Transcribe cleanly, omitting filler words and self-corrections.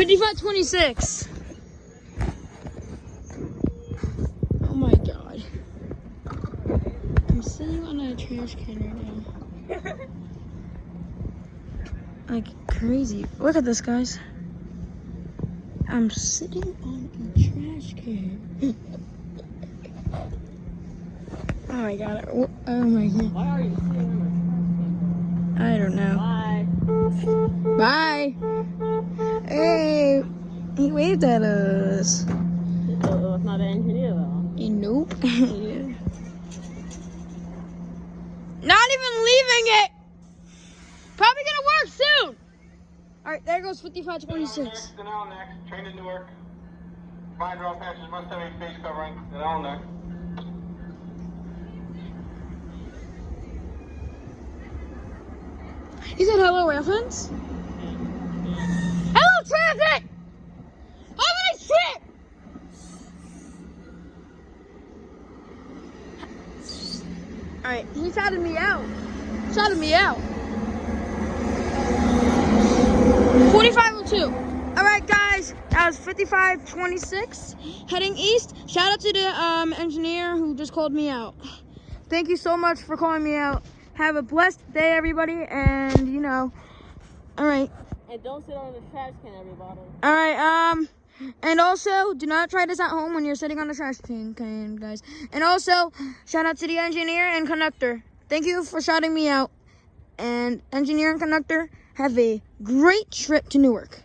5526. Oh my god. I'm sitting on a trash can right now. Like crazy. Look at this, guys. I'm sitting on a trash can. Oh my god. Oh my god. Why are you sitting on a trash can? I don't know. Bye. Bye. Hey, he waved at us. It's not an engineer though. Nope. Yeah. Not even leaving it. Probably gonna work soon. All right, there goes 5526. Denell next. Train to Newark. Fine draw passes must have a face covering. Denell next. He said hello, reference. Hello, transit. Have a nice trip. All right, he shouted me out. Shouted me out. 4502. All right, guys, that was 5526 heading east. Shout out to the engineer who just called me out. Thank you so much for calling me out. Have a blessed day, everybody, and you know, all right. And don't sit on the trash can, everybody. All right, and also, do not try this at home when you're sitting on the trash can, guys. And also, shout out to the engineer and conductor. Thank you for shouting me out. And engineer and conductor, have a great trip to Newark.